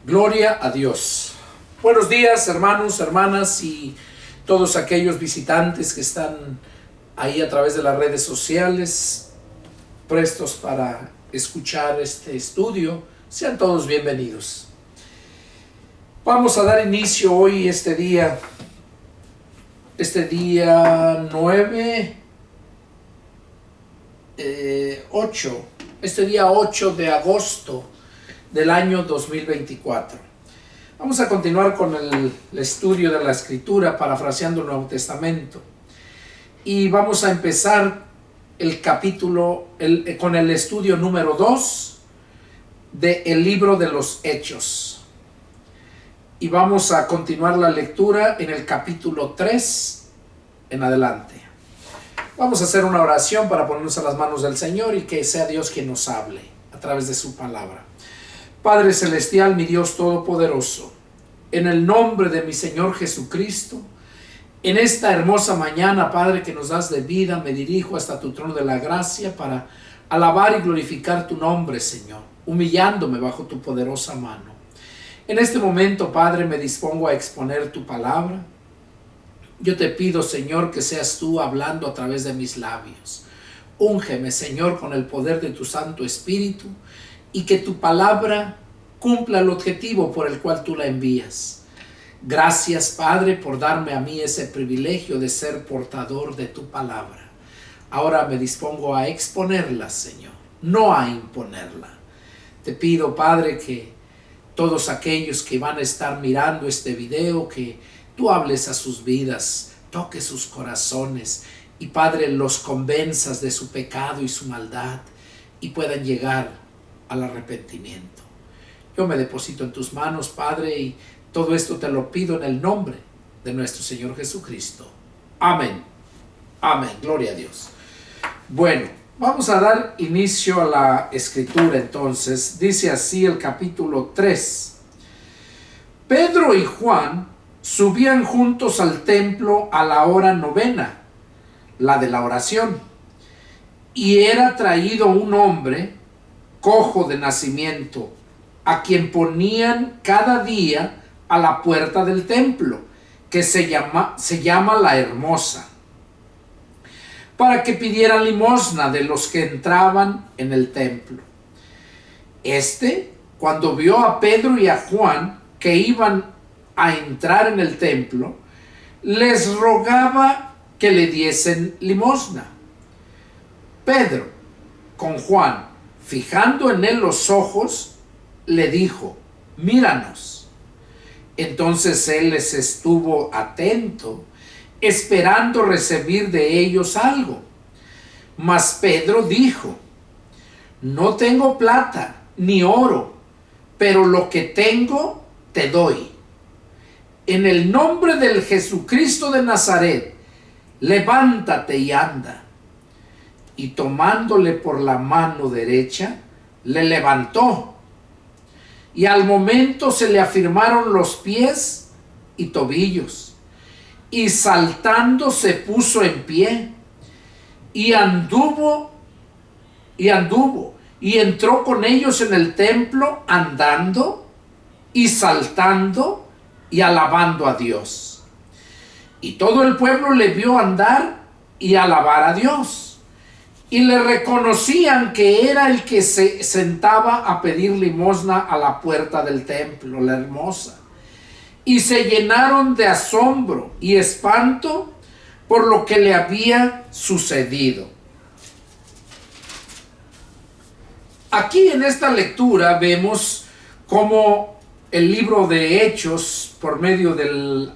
Gloria a Dios. Buenos días, hermanos, hermanas y todos aquellos visitantes que están ahí a través de las redes sociales, prestos para escuchar este estudio. Sean todos bienvenidos. Vamos a dar inicio hoy, este día 8 de agosto del año 2024. Vamos a continuar con el estudio de la Escritura, parafraseando el Nuevo Testamento. Y vamos a empezar el capítulo con el estudio número 2 del libro de los Hechos. Y vamos a continuar la lectura en el capítulo 3 en adelante. Vamos a hacer una oración para ponernos a las manos del Señor y que sea Dios quien nos hable a través de su palabra. Padre Celestial, mi Dios Todopoderoso, en el nombre de mi Señor Jesucristo, en esta hermosa mañana, Padre, que nos das de vida, me dirijo hasta tu trono de la gracia para alabar y glorificar tu nombre, Señor, humillándome bajo tu poderosa mano. En este momento, Padre, me dispongo a exponer tu palabra. Yo te pido, Señor, que seas tú hablando a través de mis labios. Úngeme, Señor, con el poder de tu Santo Espíritu, y que tu palabra cumpla el objetivo por el cual tú la envías. Gracias, Padre, por darme a mí ese privilegio de ser portador de tu palabra. Ahora me dispongo a exponerla, Señor, no a imponerla. Te pido, Padre, que todos aquellos que van a estar mirando este video, que tú hables a sus vidas, toques sus corazones y, Padre, los convenzas de su pecado y su maldad y puedan llegar al arrepentimiento. Yo me deposito en tus manos, Padre, y todo esto te lo pido en el nombre de nuestro Señor Jesucristo. Amén. Amén. Gloria a Dios. Bueno, vamos a dar inicio a la escritura entonces. Dice así el capítulo 3. Pedro y Juan subían juntos al templo a la hora novena, la de la oración, y era traído un hombre cojo de nacimiento, a quien ponían cada día a la puerta del templo, que se llama la Hermosa, para que pidieran limosna de los que entraban en el templo. Cuando vio a Pedro y a Juan que iban a entrar en el templo, les rogaba que le diesen limosna. Pedro, con Juan, fijando en él los ojos, le dijo: míranos. Entonces él les estuvo atento, esperando recibir de ellos algo. Mas Pedro dijo: no tengo plata ni oro, pero lo que tengo te doy. En el nombre del Jesucristo de Nazaret, levántate y anda. Y tomándole por la mano derecha, le levantó. Y al momento se le afirmaron los pies y tobillos. Y saltando se puso en pie. Y anduvo. Y entró con ellos en el templo, andando y saltando y alabando a Dios. Y todo el pueblo le vio andar y alabar a Dios. Y le reconocían que era el que se sentaba a pedir limosna a la puerta del templo, la Hermosa. Y se llenaron de asombro y espanto por lo que le había sucedido. Aquí en esta lectura vemos cómo el libro de Hechos, por medio del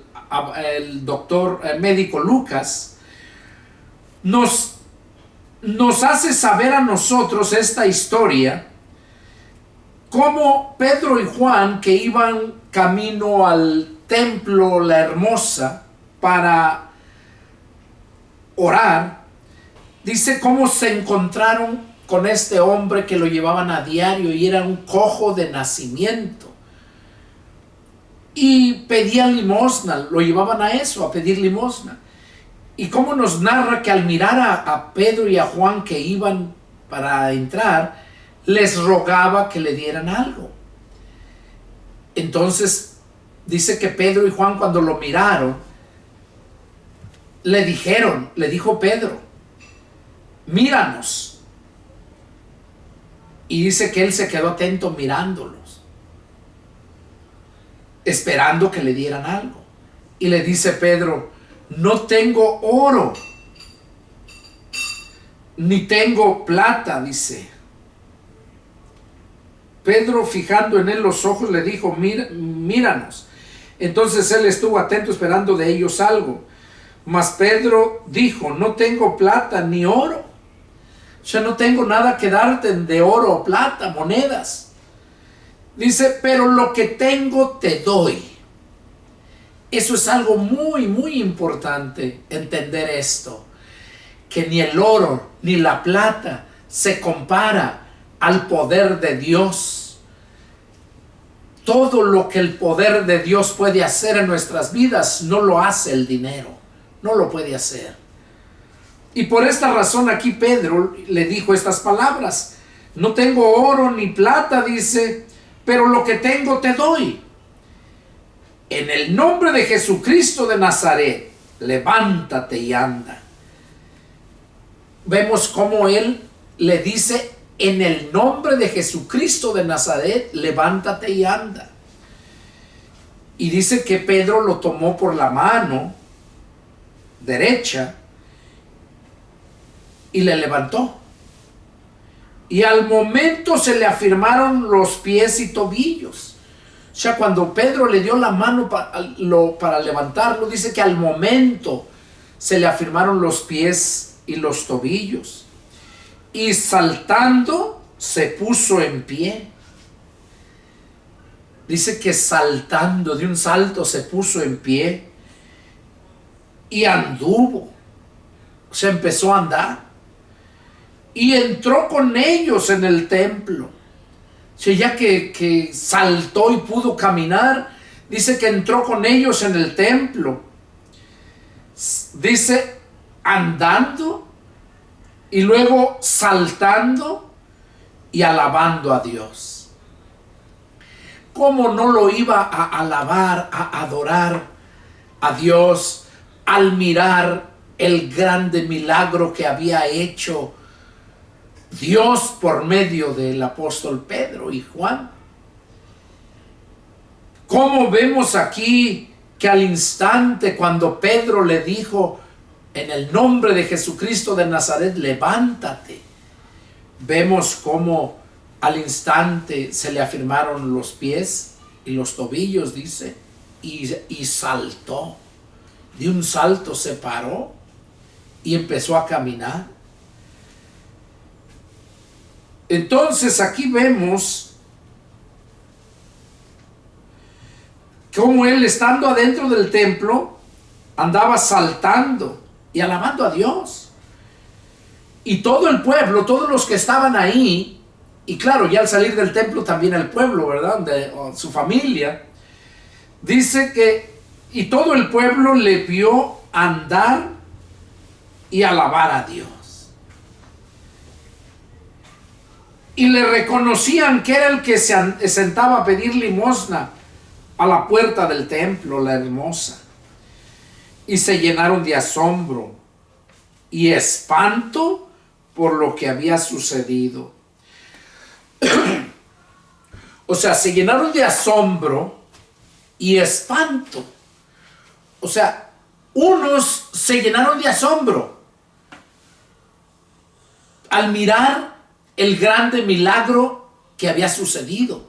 doctor médico Lucas, nos hace saber a nosotros esta historia, como Pedro y Juan, que iban camino al templo La Hermosa para orar, dice cómo se encontraron con este hombre que lo llevaban a diario y era un cojo de nacimiento. Y pedían limosna, lo llevaban a eso, a pedir limosna. Y cómo nos narra que al mirar a Pedro y a Juan que iban para entrar, les rogaba que le dieran algo. Entonces dice que Pedro y Juan, cuando lo miraron, le dijo Pedro, míranos. Y dice que él se quedó atento mirándolos, esperando que le dieran algo. Y le dice Pedro, no tengo oro, ni tengo plata, dice. Pedro, fijando en él los ojos, le dijo, míranos. Entonces él estuvo atento esperando de ellos algo. Mas Pedro dijo, no tengo plata ni oro. O sea, no tengo nada que darte de oro o plata, monedas. Dice, pero lo que tengo te doy. Eso es algo muy, muy importante, entender esto. Que ni el oro ni la plata se compara al poder de Dios. Todo lo que el poder de Dios puede hacer en nuestras vidas no lo hace el dinero, no lo puede hacer. Y por esta razón aquí Pedro le dijo estas palabras, no tengo oro ni plata, dice, pero lo que tengo te doy. En el nombre de Jesucristo de Nazaret, levántate y anda. Vemos cómo él le dice, en el nombre de Jesucristo de Nazaret, levántate y anda. Y dice que Pedro lo tomó por la mano derecha y le levantó. Y al momento se le afirmaron los pies y tobillos. O sea, cuando Pedro le dio la mano para levantarlo, dice que al momento se le afirmaron los pies y los tobillos. Y saltando se puso en pie. Dice que saltando de un salto se puso en pie y anduvo. O sea, empezó a andar y entró con ellos en el templo. O sea, ya que saltó y pudo caminar, dice que entró con ellos en el templo. Dice andando y luego saltando y alabando a Dios. ¿Cómo no lo iba a alabar, a adorar a Dios al mirar el grande milagro que había hecho Dios por medio del apóstol Pedro y Juan? ¿Cómo vemos aquí que al instante cuando Pedro le dijo, en el nombre de Jesucristo de Nazaret, levántate? Vemos cómo al instante se le afirmaron los pies y los tobillos, dice, y saltó. De un salto se paró y empezó a caminar. Entonces aquí vemos cómo él, estando adentro del templo, andaba saltando y alabando a Dios. Y todo el pueblo, todos los que estaban ahí, y claro, ya al salir del templo también el pueblo, ¿verdad? Su familia, dice que, y todo el pueblo le vio andar y alabar a Dios. Y le reconocían que era el que se sentaba a pedir limosna a la puerta del templo, la hermosa. Y se llenaron de asombro y espanto por lo que había sucedido. O sea, se llenaron de asombro y espanto. O sea, unos se llenaron de asombro al mirar el grande milagro que había sucedido.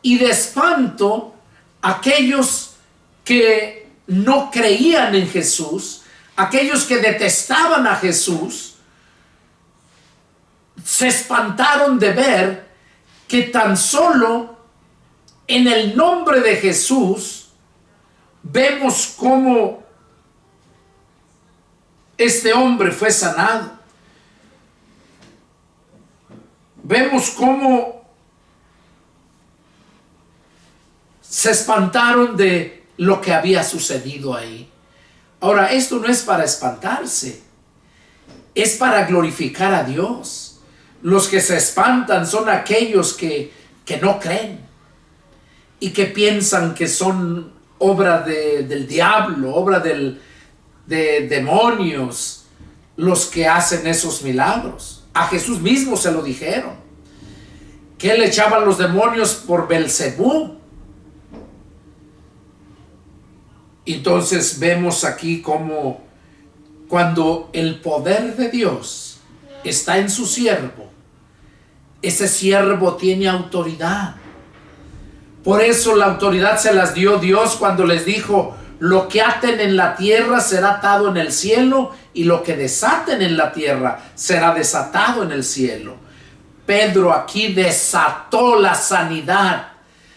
Y de espanto, aquellos que no creían en Jesús, aquellos que detestaban a Jesús, se espantaron de ver que tan solo en el nombre de Jesús vemos cómo este hombre fue sanado. Vemos cómo se espantaron de lo que había sucedido ahí. Ahora, esto no es para espantarse, es para glorificar a Dios. Los que se espantan son aquellos que no creen. y que piensan que son obra del diablo, obra de demonios, los que hacen esos milagros. A Jesús mismo se lo dijeron, que él echaba los demonios por Belcebú. Entonces vemos aquí como cuando el poder de Dios está en su siervo, ese siervo tiene autoridad. Por eso la autoridad se las dio Dios cuando les dijo: lo que aten en la tierra será atado en el cielo, y lo que desaten en la tierra será desatado en el cielo. Pedro aquí desató la sanidad,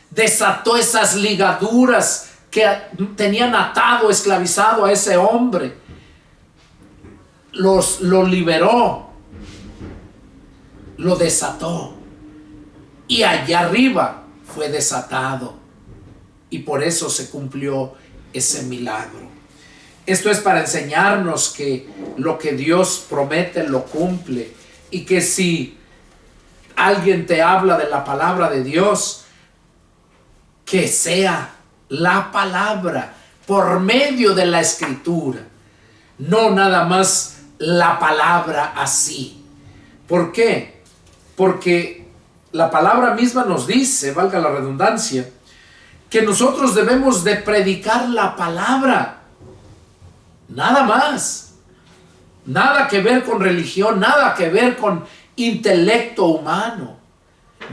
desató esas ligaduras que tenían atado, esclavizado a ese hombre. Lo liberó, lo desató, y allá arriba fue desatado, y por eso se cumplió ese milagro. Esto es para enseñarnos que lo que Dios promete lo cumple, y que si alguien te habla de la palabra de Dios, que sea la palabra por medio de la escritura, no nada más la palabra así. ¿Por qué? Porque la palabra misma nos dice, valga la redundancia, que nosotros debemos de predicar la palabra, nada más. Nada que ver con religión, nada que ver con intelecto humano.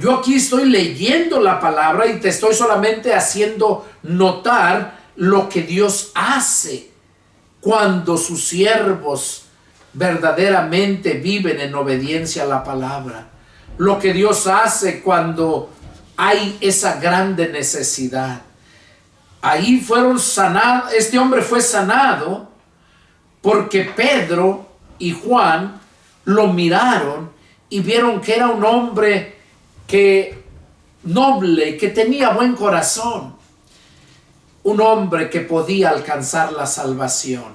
Yo aquí estoy leyendo la palabra y te estoy solamente haciendo notar lo que Dios hace cuando sus siervos verdaderamente viven en obediencia a la palabra. Lo que Dios hace cuando hay esa grande necesidad. Ahí fueron sanados, este hombre fue sanado porque Pedro y Juan lo miraron y vieron que era un hombre noble, que tenía buen corazón, un hombre que podía alcanzar la salvación.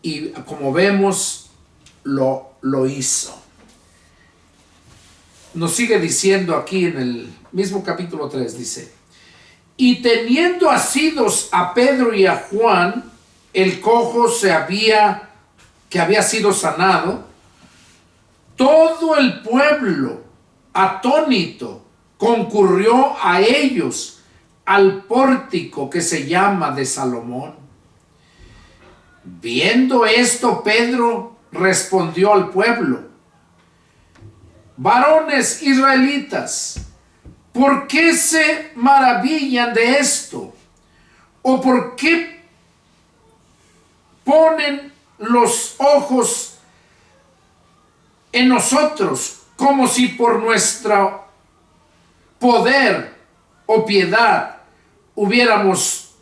Y como vemos, lo hizo. Nos sigue diciendo aquí en el mismo capítulo 3, dice: y teniendo asidos a Pedro y a Juan, el cojo que había sido sanado, todo el pueblo, atónito, concurrió a ellos al pórtico que se llama de Salomón. Viendo esto, Pedro respondió al pueblo: varones israelitas, ¿por qué se maravillan de esto? ¿O por qué ponen los ojos en nosotros como si por nuestro poder o piedad hubiéramos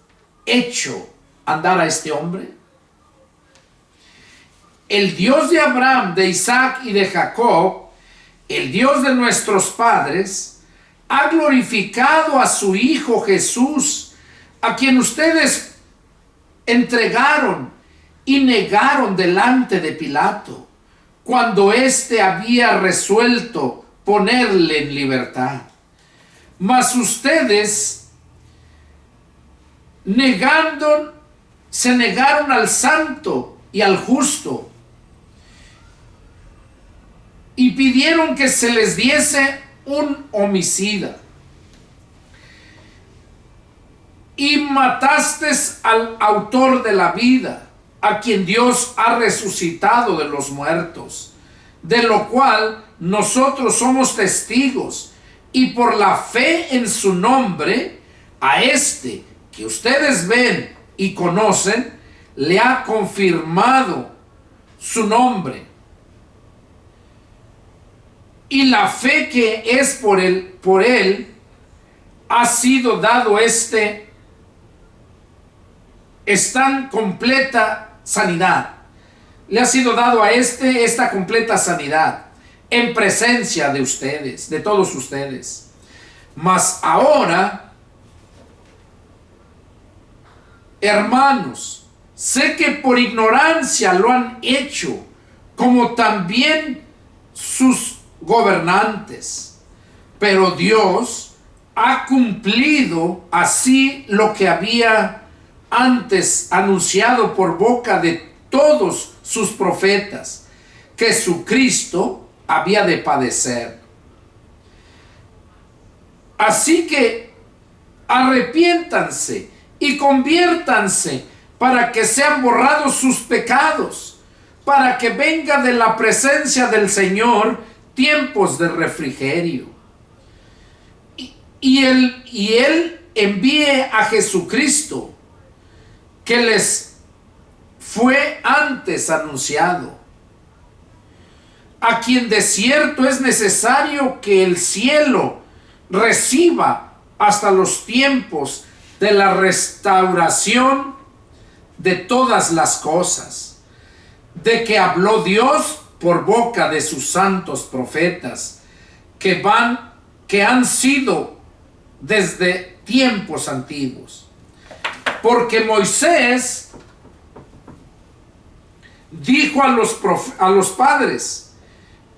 hecho andar a este hombre? El Dios de Abraham, de Isaac y de Jacob, el Dios de nuestros padres, ha glorificado a su Hijo Jesús, a quien ustedes entregaron y negaron delante de Pilato, cuando éste había resuelto ponerle en libertad. Mas ustedes, se negaron al santo y al justo, y pidieron que se les diese un homicida. Y mataste al autor de la vida, a quien Dios ha resucitado de los muertos, de lo cual nosotros somos testigos, y por la fe en su nombre, a este que ustedes ven y conocen, le ha confirmado su nombre. Y la fe que es por él ha sido dado está en completa sanidad. Le ha sido dado a esta completa sanidad en presencia de ustedes, de todos ustedes. Mas ahora, hermanos, sé que por ignorancia lo han hecho, como también sus gobernantes, pero Dios ha cumplido así lo que había antes anunciado por boca de todos sus profetas, que su Cristo había de padecer. Así que arrepiéntanse y conviértanse para que sean borrados sus pecados, para que venga de la presencia del Señor tiempos de refrigerio. Y Él envíe a Jesucristo, que les fue antes anunciado, a quien de cierto es necesario que el cielo reciba hasta los tiempos de la restauración de todas las cosas, de que habló Dios por boca de sus santos profetas, que han sido desde tiempos antiguos. Porque Moisés dijo a los padres: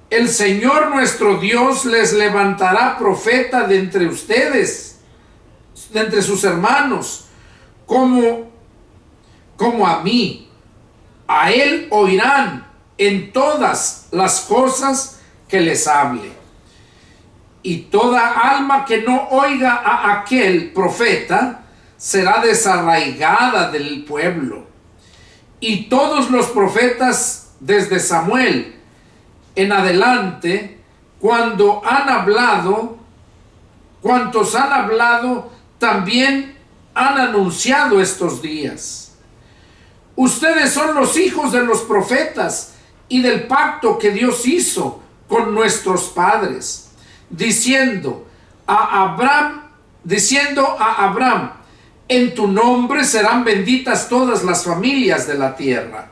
el Señor nuestro Dios les levantará profeta de entre ustedes, de entre sus hermanos, como a mí. A él oirán en todas las cosas que les hable. Y toda alma que no oiga a aquel profeta será desarraigada del pueblo. Y todos los profetas desde Samuel en adelante, cuantos han hablado, también han anunciado estos días. Ustedes son los hijos de los profetas y del pacto que Dios hizo con nuestros padres, diciendo a Abraham, en tu nombre serán benditas todas las familias de la tierra.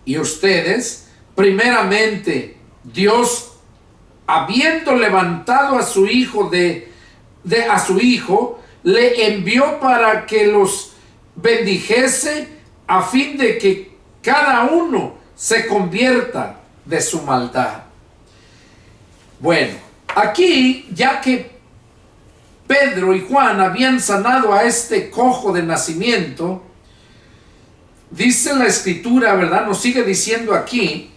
Y ustedes, primeramente, Dios, habiendo levantado a su hijo a su hijo, le envió para que los bendijese, a fin de que cada uno se convierta de su maldad. Bueno, aquí, ya que Pedro y Juan habían sanado a este cojo de nacimiento, dice la Escritura, ¿verdad? Nos sigue diciendo aquí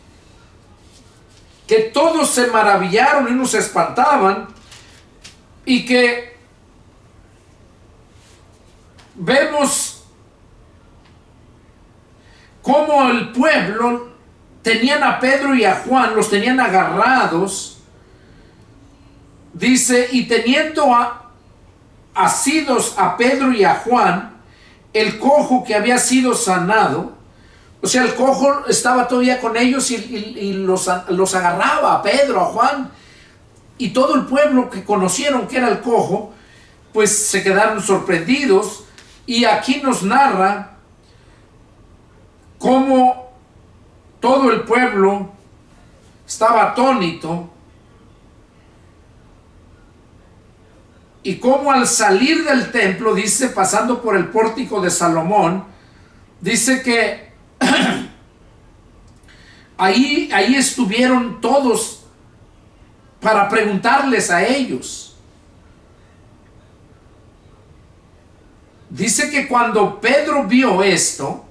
que todos se maravillaron y unos se espantaban, y que vemos cómo el pueblo tenían a Pedro y a Juan, los tenían agarrados, dice, y teniendo asidos a Pedro y a Juan, el cojo que había sido sanado, o sea, el cojo estaba todavía con ellos y los agarraba a Pedro, a Juan, y todo el pueblo que conocieron que era el cojo, pues se quedaron sorprendidos. Y aquí nos narra cómo todo el pueblo estaba atónito, y cómo al salir del templo, dice, pasando por el pórtico de Salomón, dice que ahí estuvieron todos para preguntarles a ellos. Dice que cuando Pedro vio esto,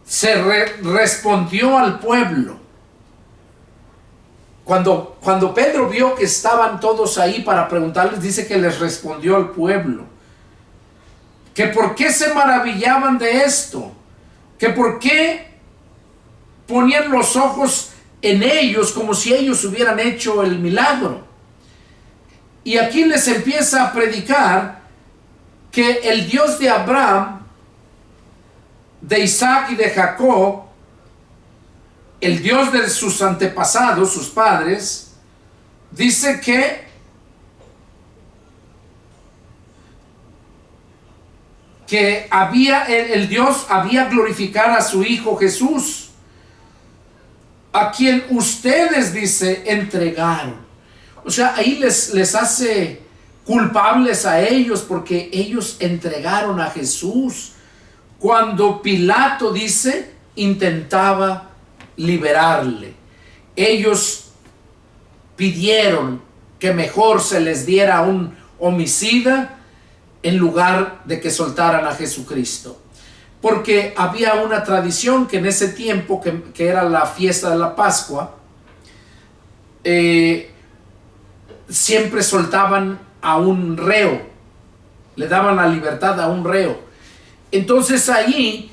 se respondió al pueblo. Cuando Pedro vio que estaban todos ahí para preguntarles, dice que les respondió al pueblo. Que por qué se maravillaban de esto. Que por qué ponían los ojos en ellos como si ellos hubieran hecho el milagro. Y aquí les empieza a predicar que el Dios de Abraham, de Isaac y de Jacob, el Dios de sus antepasados, sus padres, dice que el Dios había glorificado a su Hijo Jesús, a quien ustedes, dice, entregaron. O sea, ahí les hace culpables a ellos, porque ellos entregaron a Jesús cuando Pilato, dice, intentaba liberarle. Ellos pidieron que mejor se les diera un homicida en lugar de que soltaran a Jesucristo. Porque había una tradición que en ese tiempo, que era la fiesta de la Pascua, siempre soltaban a un reo, le daban la libertad a un reo. Entonces allí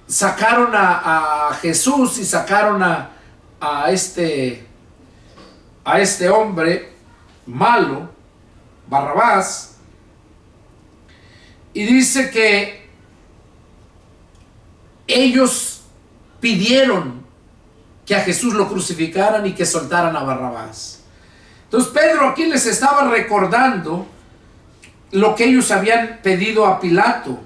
sacaron a Jesús y sacaron a este hombre malo, Barrabás, y dice que ellos pidieron que a Jesús lo crucificaran y que soltaran a Barrabás. Entonces Pedro aquí les estaba recordando lo que ellos habían pedido a Pilato.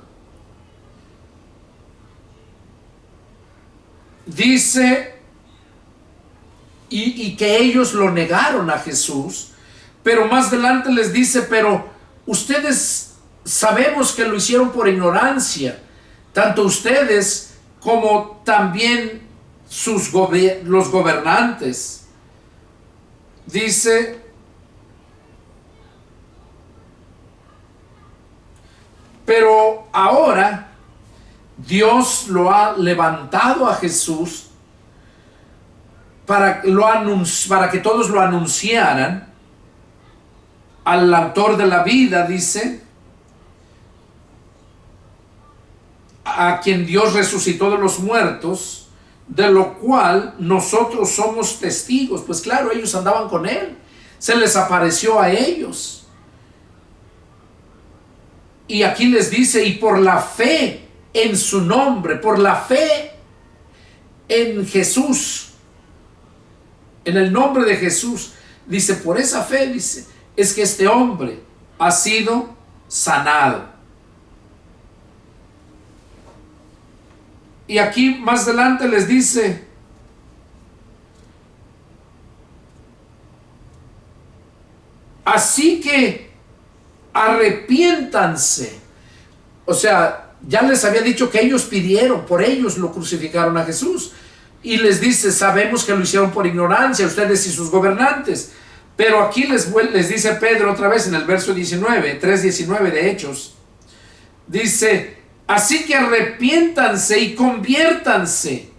Dice, y que ellos lo negaron a Jesús, pero más adelante les dice, pero ustedes sabemos que lo hicieron por ignorancia, tanto ustedes como también los gobernantes. Dice, pero ahora Dios lo ha levantado a Jesús para que todos lo anunciaran al autor de la vida, dice, a quien Dios resucitó de los muertos, de lo cual nosotros somos testigos. Pues claro, ellos andaban con él, se les apareció a ellos. Y aquí les dice, y por la fe en su nombre, por la fe en Jesús, en el nombre de Jesús, dice, por esa fe, dice, es que este hombre ha sido sanado. Y aquí más adelante les dice, así que arrepiéntanse. O sea, ya les había dicho que ellos pidieron, por ellos lo crucificaron a Jesús. Y les dice, sabemos que lo hicieron por ignorancia, ustedes y sus gobernantes. Pero aquí les dice Pedro otra vez en el verso 3:19 de Hechos. Dice, así que arrepiéntanse y conviértanse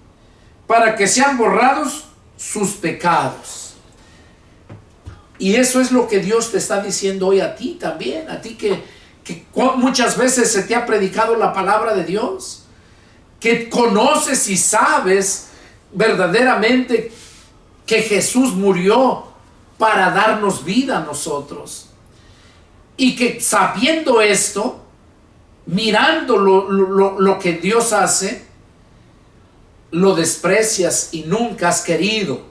para que sean borrados sus pecados. Y eso es lo que Dios te está diciendo hoy a ti también, a ti que muchas veces se te ha predicado la palabra de Dios, que conoces y sabes verdaderamente que Jesús murió para darnos vida a nosotros, y que sabiendo esto, mirando lo que Dios hace, lo desprecias y nunca has querido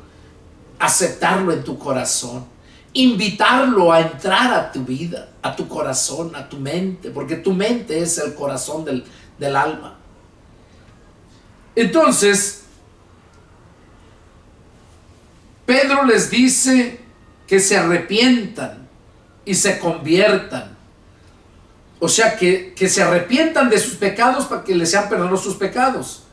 aceptarlo en tu corazón, invitarlo a entrar a tu vida, a tu corazón, a tu mente, porque tu mente es el corazón del alma. Entonces Pedro les dice que se arrepientan y se conviertan. O sea, que se arrepientan de sus pecados para que les sean perdonados sus pecados.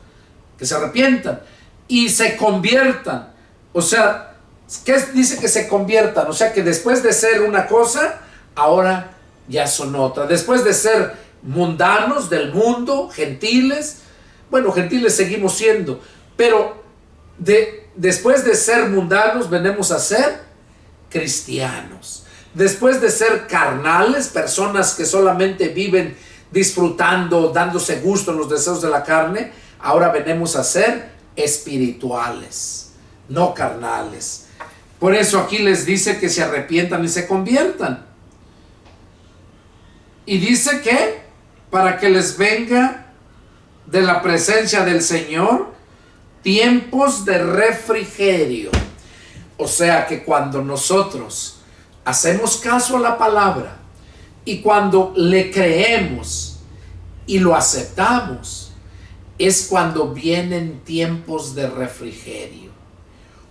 Que se arrepientan y se conviertan. O sea, ¿qué dice que se conviertan? O sea, que después de ser una cosa, ahora ya son otra. Después de ser mundanos del mundo, gentiles, bueno, gentiles seguimos siendo, pero después de ser mundanos venimos a ser cristianos. Después de ser carnales, personas que solamente viven disfrutando, dándose gusto en los deseos de la carne, ahora venimos a ser espirituales, no carnales. Por eso aquí les dice que se arrepientan y se conviertan. Y dice que para que les venga de la presencia del Señor tiempos de refrigerio. O sea que cuando nosotros hacemos caso a la palabra y cuando le creemos y lo aceptamos, es cuando vienen tiempos de refrigerio.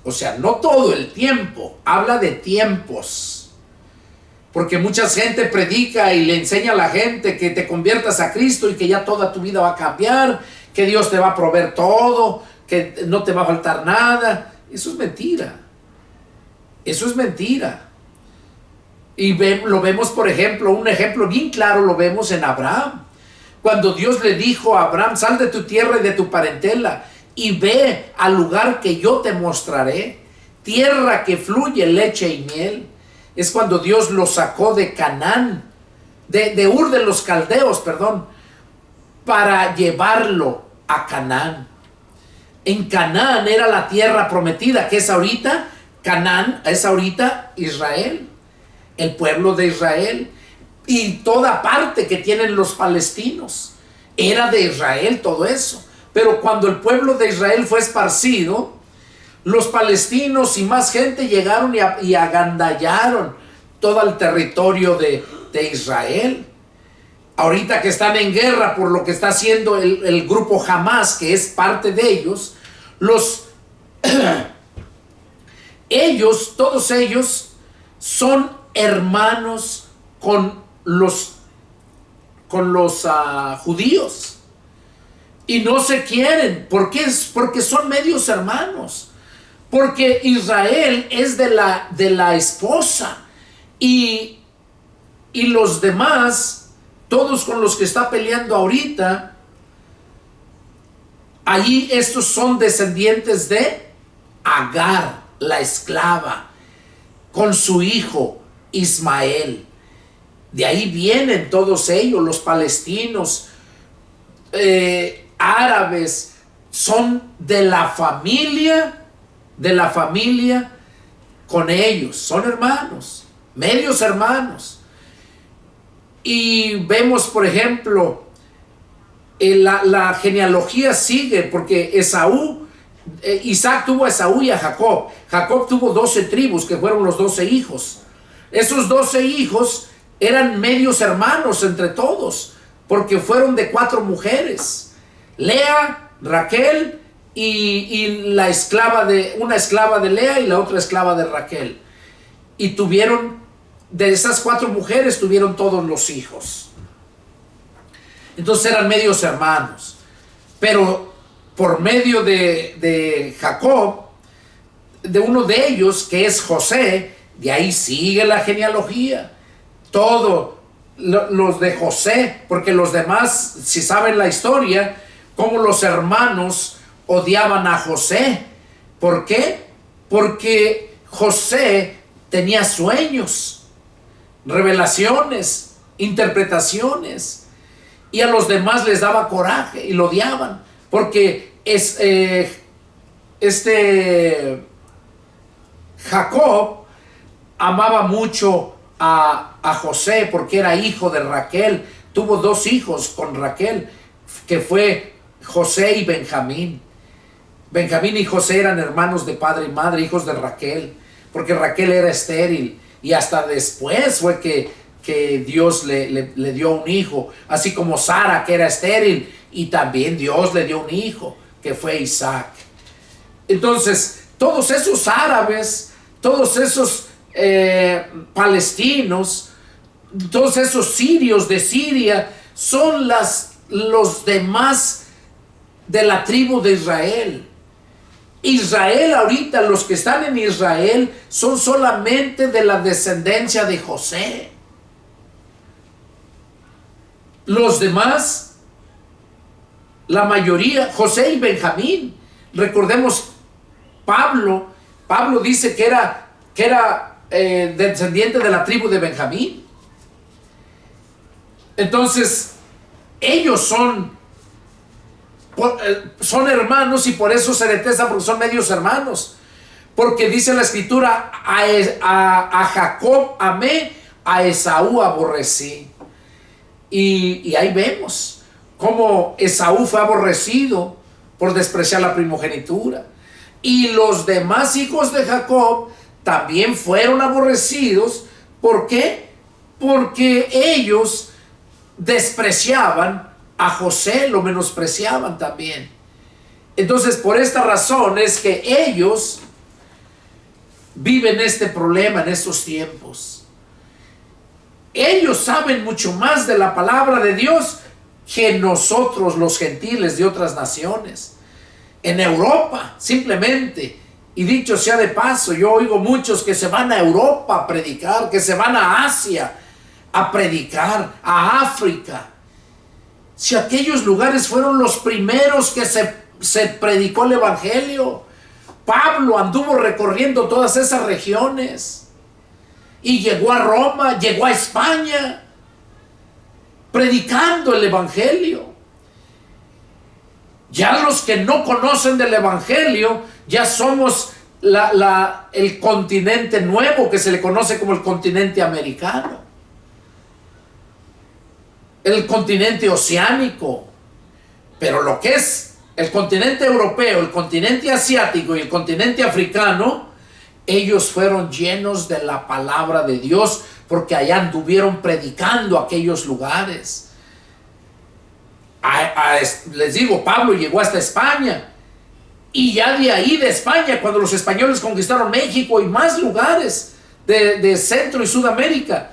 O sea, no todo el tiempo, habla de tiempos. Porque mucha gente predica y le enseña a la gente que te conviertas a Cristo y que ya toda tu vida va a cambiar, que Dios te va a proveer todo, que no te va a faltar nada. Eso es mentira. Eso es mentira. Y lo vemos, por ejemplo, un ejemplo bien claro lo vemos en Abraham. Cuando Dios le dijo a Abraham, sal de tu tierra y de tu parentela y ve al lugar que yo te mostraré, tierra que fluye leche y miel. Es cuando Dios lo sacó de Canaán, de Ur de los Caldeos, perdón, para llevarlo a Canaán. En Canaán era la tierra prometida, que es ahorita Canaán, es ahorita Israel, el pueblo de Israel. Y toda parte que tienen los palestinos era de Israel, todo eso. Pero cuando el pueblo de Israel fue esparcido, los palestinos y más gente llegaron y agandallaron todo el territorio de Israel. Ahorita que están en guerra por lo que está haciendo el grupo Hamas, que es parte de ellos, todos ellos son hermanos con los judíos. Y no se quieren. ¿Por qué? Porque son medios hermanos. Porque Israel es de la esposa. Y los demás, todos con los que está peleando ahorita, allí estos son descendientes de Agar, la esclava, con su hijo Ismael. De ahí vienen todos ellos, los palestinos, árabes, son de la familia con ellos, son hermanos, medios hermanos. Y vemos, por ejemplo, la genealogía sigue, porque Isaac tuvo a Esaú y a Jacob. Jacob tuvo 12 tribus, que fueron los 12 hijos. Esos 12 hijos eran medios hermanos entre todos, porque fueron de 4 mujeres: Lea, Raquel y una esclava de Lea y la otra esclava de Raquel. Y de esas 4 mujeres tuvieron todos los hijos. Entonces eran medios hermanos. Pero por medio de Jacob, de uno de ellos, que es José, de ahí sigue la genealogía. Todos los de José, porque los demás, si saben la historia, cómo los hermanos odiaban a José. ¿Por qué? Porque José tenía sueños, revelaciones, interpretaciones, y a los demás les daba coraje y lo odiaban, porque Jacob amaba mucho a José, porque era hijo de Raquel. Tuvo 2 hijos con Raquel, que fue José y Benjamín. Benjamín y José eran hermanos de padre y madre, hijos de Raquel, porque Raquel era estéril, y hasta después fue que Dios le dio un hijo, así como Sara, que era estéril, y también Dios le dio un hijo, que fue Isaac. Entonces, todos esos árabes, todos esos palestinos, todos esos sirios de Siria, son los demás de la tribu de Israel. Israel ahorita, los que están en Israel, son solamente de la descendencia de José. Los demás, la mayoría, José y Benjamín. Recordemos, Pablo dice que era descendiente de la tribu de Benjamín. Entonces, ellos son hermanos, y por eso se detestan, porque son medios hermanos. Porque dice la escritura, a Jacob amé, a Esaú aborrecí. Y ahí vemos cómo Esaú fue aborrecido por despreciar la primogenitura. Y los demás hijos de Jacob también fueron aborrecidos. ¿Por qué? Porque ellos despreciaban a José, lo menospreciaban también. Entonces, por esta razón es que ellos viven este problema en estos tiempos. Ellos saben mucho más de la palabra de Dios que nosotros, los gentiles de otras naciones. En Europa, simplemente, Y dicho sea de paso, yo oigo muchos que se van a Europa a predicar, que se van a Asia a predicar, a África. Si aquellos lugares fueron los primeros que se predicó el evangelio. Pablo anduvo recorriendo todas esas regiones y llegó a Roma, llegó a España, predicando el evangelio. Ya los que no conocen del evangelio, ya somos el continente nuevo que se le conoce como el continente americano, el continente oceánico. Pero lo que es el continente europeo, el continente asiático y el continente africano, ellos fueron llenos de la palabra de Dios, porque allá anduvieron predicando aquellos lugares. Les digo, Pablo llegó hasta España, y ya de ahí de España, cuando los españoles conquistaron México y más lugares de Centro y Sudamérica,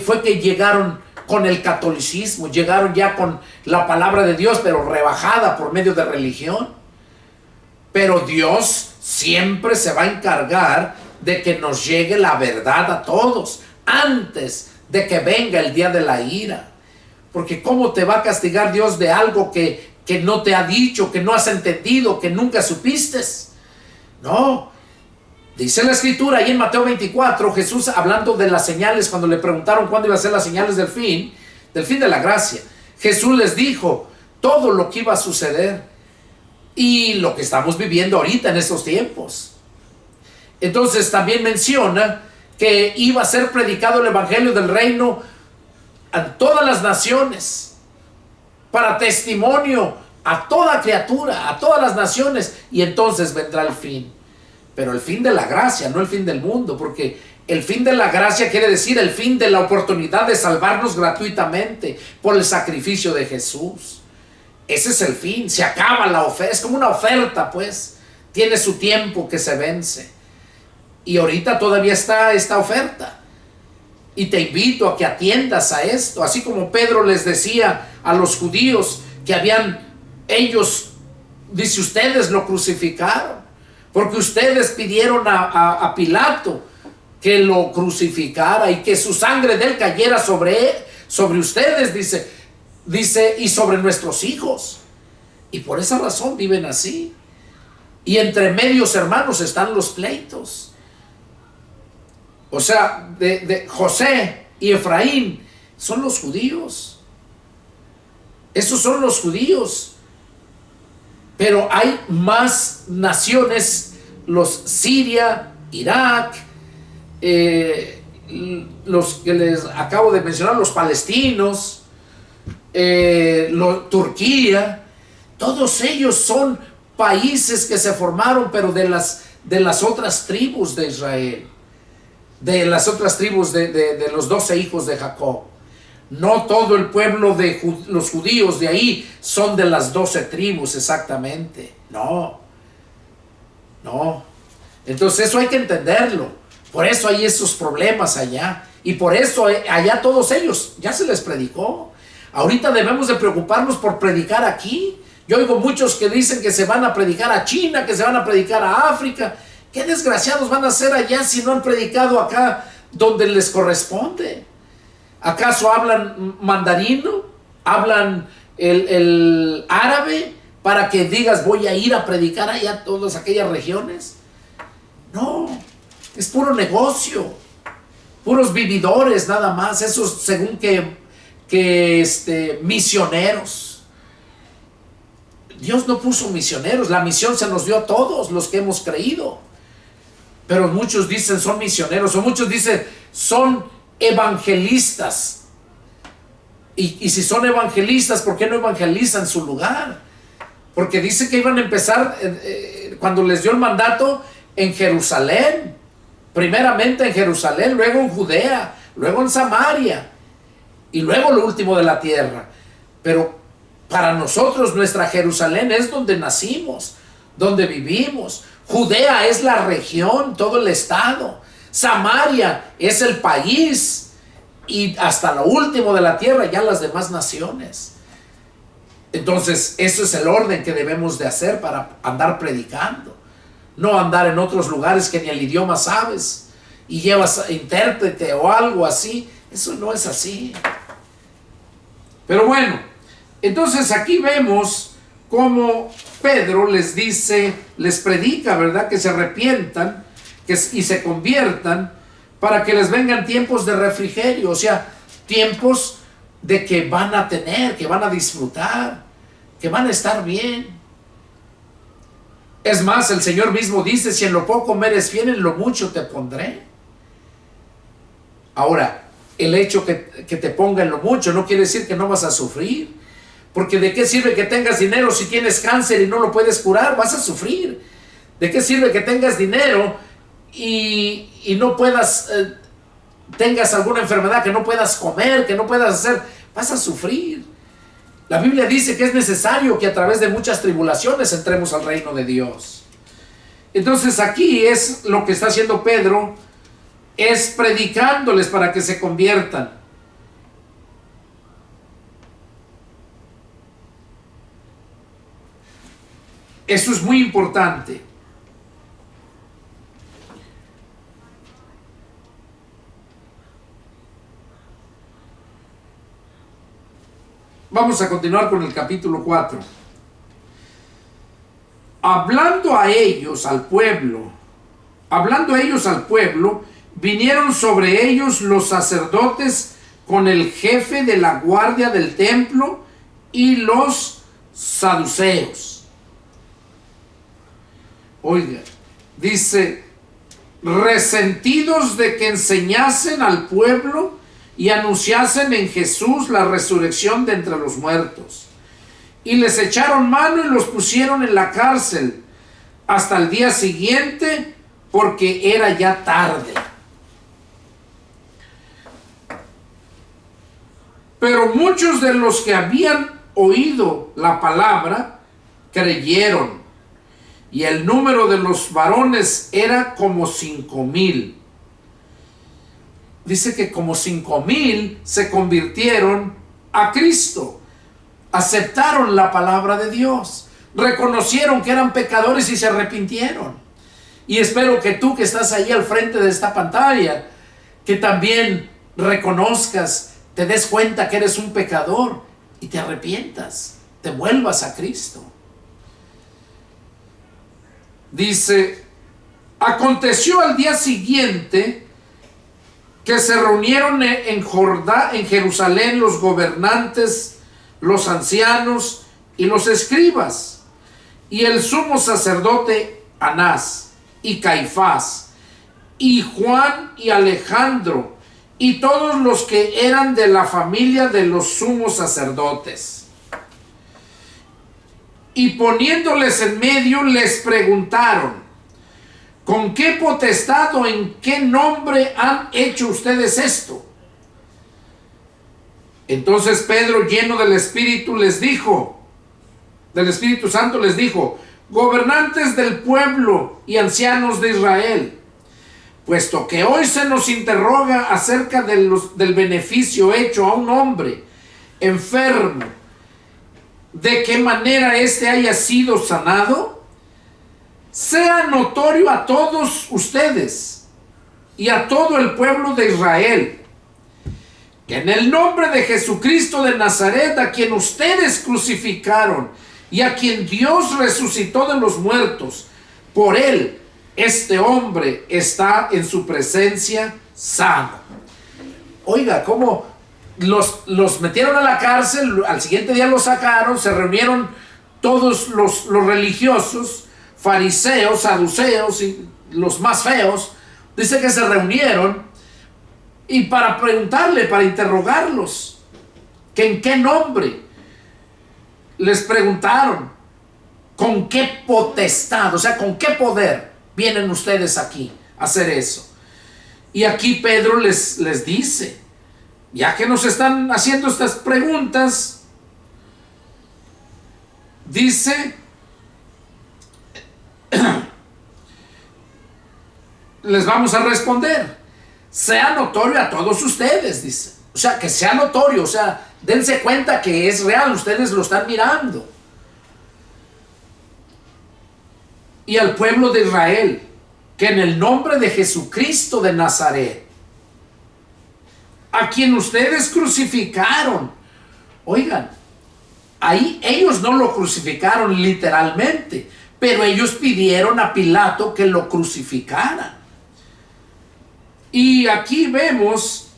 fue que llegaron con el catolicismo, llegaron ya con la palabra de Dios, pero rebajada por medio de religión. Pero Dios siempre se va a encargar de que nos llegue la verdad a todos, antes de que venga el día de la ira. Porque ¿cómo te va a castigar Dios de algo que no te ha dicho, que no has entendido, que nunca supiste? No. Dice la escritura ahí en Mateo 24, Jesús hablando de las señales, cuando le preguntaron cuándo iban a ser las señales del fin de la gracia, Jesús les dijo todo lo que iba a suceder y lo que estamos viviendo ahorita en estos tiempos. Entonces también menciona que iba a ser predicado el evangelio del reino a todas las naciones, para testimonio a toda criatura, a todas las naciones, y entonces vendrá el fin. Pero el fin de la gracia, no el fin del mundo, porque el fin de la gracia quiere decir el fin de la oportunidad de salvarnos gratuitamente por el sacrificio de Jesús. Ese es el fin, se acaba la oferta, es como una oferta, pues, tiene su tiempo que se vence. Y ahorita todavía está esta oferta. Y te invito a que atiendas a esto, así como Pedro les decía a los judíos que ellos, dice, ustedes lo crucificaron, porque ustedes pidieron a Pilato que lo crucificara y que su sangre de él cayera sobre ustedes, dice, y sobre nuestros hijos. Y por esa razón viven así. Y entre medios hermanos están los pleitos. O sea, de José y Efraín son los judíos. Esos son los judíos. Pero hay más naciones, los Siria, Irak, los que les acabo de mencionar, los palestinos, Turquía, todos ellos son países que se formaron, pero de las otras tribus de Israel, de las otras tribus de los 12 hijos de Jacob. No todo el pueblo de los judíos de ahí son de las 12 tribus exactamente. No. Entonces eso hay que entenderlo. Por eso hay esos problemas allá. Y por eso allá todos ellos ya se les predicó. Ahorita debemos de preocuparnos por predicar aquí. Yo oigo muchos que dicen que se van a predicar a China, que se van a predicar a África. ¿Qué desgraciados van a hacer allá si no han predicado acá donde les corresponde? ¿Acaso hablan mandarino? ¿Hablan el árabe para que digas voy a ir a predicar allá a todas aquellas regiones? No, es puro negocio, puros vividores nada más, esos según que misioneros. Dios no puso misioneros, la misión se nos dio a todos los que hemos creído. Pero muchos dicen son misioneros, o muchos dicen son evangelistas. Y si son evangelistas, ¿por qué no evangelizan su lugar? Porque dice que iban a empezar, cuando les dio el mandato, en Jerusalén. Primeramente en Jerusalén, luego en Judea, luego en Samaria, y luego lo último de la tierra. Pero para nosotros nuestra Jerusalén es donde nacimos, donde vivimos. Judea es la región, todo el estado. Samaria es el país. Y hasta lo último de la tierra, ya las demás naciones. Entonces, eso es el orden que debemos de hacer para andar predicando. no andar en otros lugares que ni el idioma sabes y llevas intérprete o algo así. Eso no es así. Pero bueno, entonces aquí vemos cómo Pedro les dice, les predica, ¿verdad? Que se arrepientan y se conviertan para que les vengan tiempos de refrigerio, o sea, tiempos de que van a tener, que van a disfrutar, que van a estar bien. Es más, el Señor mismo dice, si en lo poco me eres fiel, en lo mucho te pondré. Ahora, el hecho que te ponga en lo mucho no quiere decir que no vas a sufrir, porque ¿de qué sirve que tengas dinero si tienes cáncer y no lo puedes curar? Vas a sufrir. ¿De qué sirve que tengas dinero y no puedas, tengas alguna enfermedad, que no puedas comer, que no puedas hacer? Vas a sufrir. La Biblia dice que es necesario que a través de muchas tribulaciones entremos al reino de Dios. Entonces aquí es lo que está haciendo Pedro, es predicándoles para que se conviertan. Eso es muy importante. Vamos a continuar con el capítulo 4. Hablando ellos al pueblo, vinieron sobre ellos los sacerdotes con el jefe de la guardia del templo y los saduceos. Oiga, dice, resentidos de que enseñasen al pueblo y anunciasen en Jesús la resurrección de entre los muertos. Y les echaron mano y los pusieron en la cárcel hasta el día siguiente, porque era ya tarde. Pero muchos de los que habían oído la palabra creyeron, y el número de los varones era como 5,000. Dice que como 5,000 se convirtieron a Cristo, aceptaron la palabra de Dios, reconocieron que eran pecadores y se arrepintieron. Y espero que tú que estás ahí al frente de esta pantalla, que también reconozcas, te des cuenta que eres un pecador y te arrepientas, te vuelvas a Cristo. Dice, aconteció al día siguiente que se reunieron en Jerusalén los gobernantes, los ancianos y los escribas, y el sumo sacerdote Anás, y Caifás, y Juan y Alejandro, y todos los que eran de la familia de los sumos sacerdotes. Y poniéndoles en medio, les preguntaron, ¿con qué potestad o en qué nombre han hecho ustedes esto? Entonces Pedro, lleno del Espíritu, del Espíritu Santo, les dijo, gobernantes del pueblo y ancianos de Israel, puesto que hoy se nos interroga acerca del beneficio hecho a un hombre enfermo, de qué manera éste haya sido sanado, sea notorio a todos ustedes y a todo el pueblo de Israel, que en el nombre de Jesucristo de Nazaret, a quien ustedes crucificaron y a quien Dios resucitó de los muertos, por él este hombre está en su presencia sano. Oiga, ¿cómo? Los metieron a la cárcel, al siguiente día los sacaron, se reunieron todos los religiosos, fariseos, saduceos y los más feos. Dice que se reunieron y para preguntarle, para interrogarlos, que en qué nombre. Les preguntaron, ¿con qué potestad? O sea, ¿con qué poder vienen ustedes aquí a hacer eso? Y aquí Pedro les dice, ya que nos están haciendo estas preguntas, dice, les vamos a responder, sea notorio a todos ustedes, dice. O sea, que sea notorio, o sea, dense cuenta que es real, ustedes lo están mirando. y al pueblo de Israel que en el nombre de Jesucristo de Nazaret, a quien ustedes crucificaron, oigan, ahí ellos no lo crucificaron literalmente, pero ellos pidieron a Pilato que lo crucificara. Y aquí vemos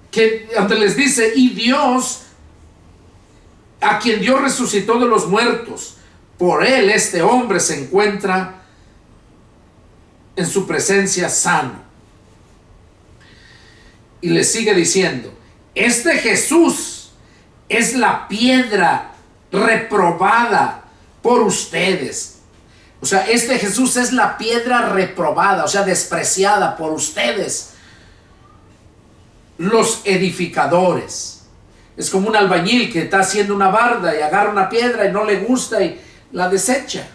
que donde les dice, y Dios, a quien Dios resucitó de los muertos, por él este hombre se encuentra en su presencia sano. Y le sigue diciendo, este Jesús es la piedra reprobada por ustedes. O sea, este Jesús es la piedra reprobada, o sea, despreciada por ustedes, los edificadores. Es como un albañil que está haciendo una barda y agarra una piedra y no le gusta y la desecha.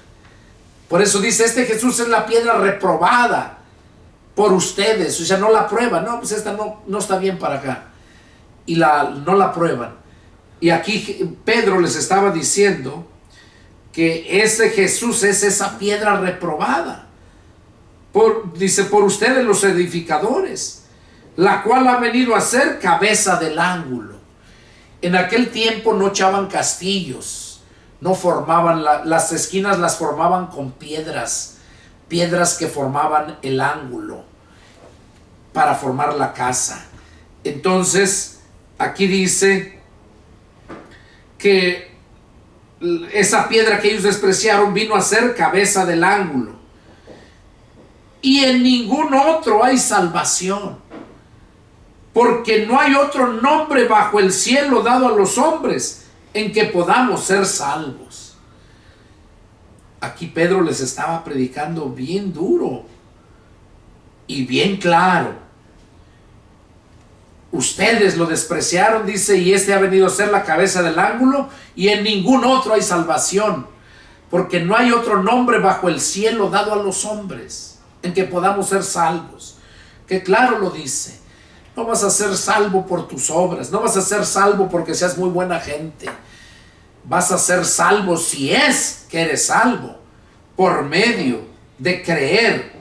Por eso dice, este Jesús es la piedra reprobada por ustedes. O sea, no la prueban. No, pues esta no está bien para acá. Y no la prueban. Y aquí Pedro les estaba diciendo que ese Jesús es esa piedra reprobada. Dice, por ustedes los edificadores, la cual ha venido a ser cabeza del ángulo. En aquel tiempo no echaban castillos, no formaban, las esquinas las formaban con piedras que formaban el ángulo para formar la casa. Entonces, aquí dice que esa piedra que ellos despreciaron vino a ser cabeza del ángulo. Y en ningún otro hay salvación, porque no hay otro nombre bajo el cielo dado a los hombres en que podamos ser salvos. Aquí Pedro les estaba predicando bien duro y bien claro. Ustedes lo despreciaron, dice, y este ha venido a ser la cabeza del ángulo, y en ningún otro hay salvación, porque no hay otro nombre bajo el cielo dado a los hombres en que podamos ser salvos. Que claro lo dice. No vas a ser salvo por tus obras, no vas a ser salvo porque seas muy buena gente. Vas a ser salvo, si es que eres salvo, por medio de creer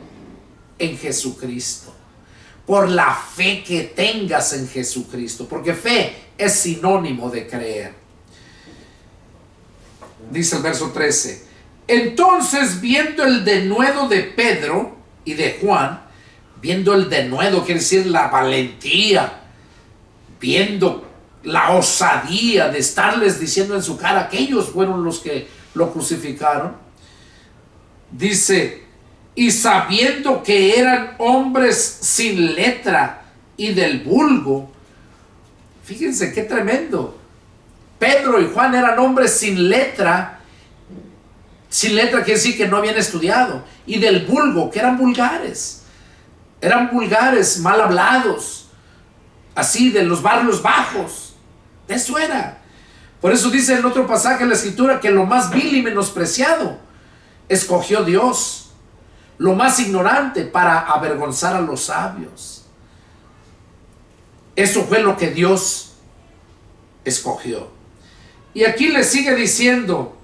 en Jesucristo, por la fe que tengas en Jesucristo, porque fe es sinónimo de creer. Dice el verso 13: entonces, viendo el denuedo de Pedro y de Juan, viendo el denuedo quiere decir la valentía, viendo la osadía de estarles diciendo en su cara que ellos fueron los que lo crucificaron, dice, y sabiendo que eran hombres sin letra y del vulgo. Fíjense qué tremendo. Pedro y Juan eran hombres sin letra. Sin letra quiere decir que no habían estudiado. Y del vulgo, que eran vulgares. Eran vulgares, mal hablados, así de los barrios bajos. De eso era. Por eso dice en otro pasaje de la Escritura que lo más vil y menospreciado escogió Dios, lo más ignorante para avergonzar a los sabios. Eso fue lo que Dios escogió. Y aquí le sigue diciendo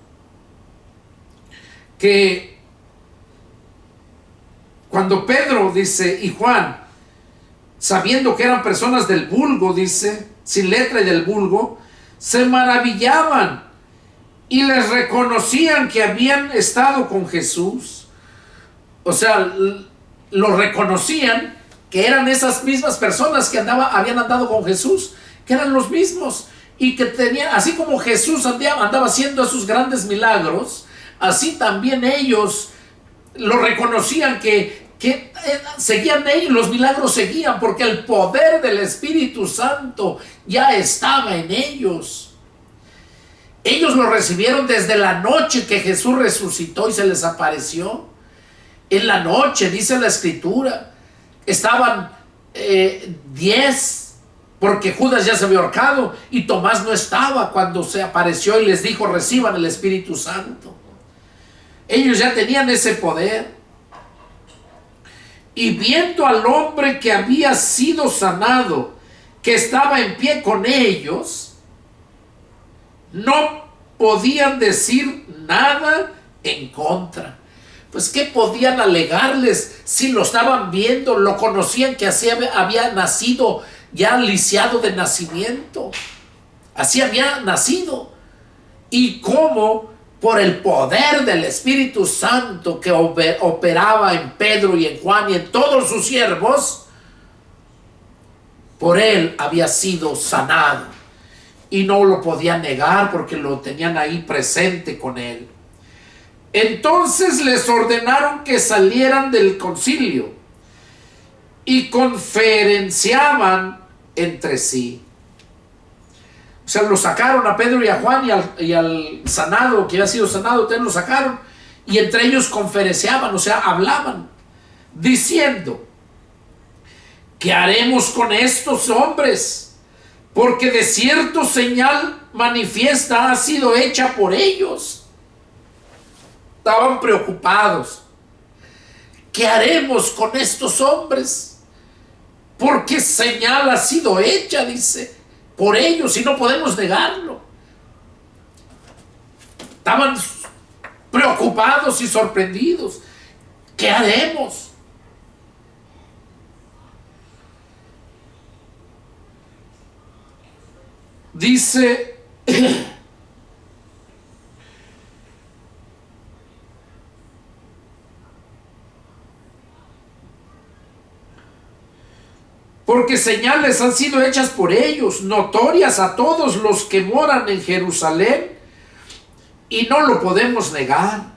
que cuando Pedro dice y Juan, sabiendo que eran personas del vulgo, dice, sin letra y del vulgo, se maravillaban y les reconocían que habían estado con Jesús. O sea, lo reconocían que eran esas mismas personas que habían andado con Jesús, que eran los mismos, y que tenían, así como Jesús andaba haciendo esos grandes milagros, así también ellos lo reconocían, que seguían ellos, los milagros seguían, porque el poder del Espíritu Santo ya estaba en ellos. Ellos lo recibieron desde la noche que Jesús resucitó y se les apareció. En la noche, dice la Escritura, estaban 10, porque Judas ya se había ahorcado y Tomás no estaba cuando se apareció y les dijo, reciban el Espíritu Santo. Ellos ya tenían ese poder. Y viendo al hombre que había sido sanado, que estaba en pie con ellos, no podían decir nada en contra. Pues ¿qué podían alegarles si lo estaban viendo? Lo conocían que así había nacido, ya lisiado de nacimiento. Así había nacido. Y cómo por el poder del Espíritu Santo que operaba en Pedro y en Juan y en todos sus siervos, por él había sido sanado. Y no lo podía negar porque lo tenían ahí presente con él. Entonces les ordenaron que salieran del concilio y conferenciaban entre sí. O sea, lo sacaron a Pedro y a Juan y al sanado, que había sido sanado, ustedes lo sacaron, y entre ellos conferenciaban, o sea, hablaban, diciendo: ¿qué haremos con estos hombres? Porque de cierto señal manifiesta ha sido hecha por ellos. Estaban preocupados. ¿Qué haremos con estos hombres? Porque señal ha sido hecha, dice, por ellos, y no podemos negarlo. Estaban preocupados y sorprendidos. ¿Qué haremos? Dice porque señales han sido hechas por ellos, notorias a todos los que moran en Jerusalén, y no lo podemos negar.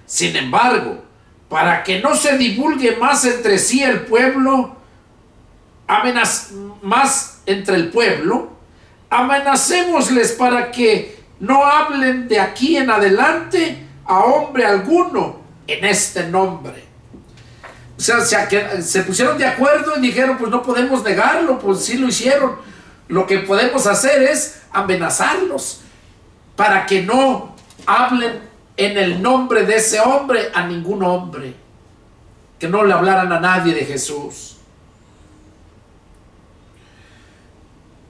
Sin embargo, para que no se divulgue más entre sí el pueblo, más entre el pueblo, amenacémosles para que no hablen de aquí en adelante a hombre alguno en este nombre. O sea, se pusieron de acuerdo y dijeron: pues no podemos negarlo, pues sí lo hicieron. Lo que podemos hacer es amenazarlos para que no hablen en el nombre de ese hombre a ningún hombre, que no le hablaran a nadie de Jesús.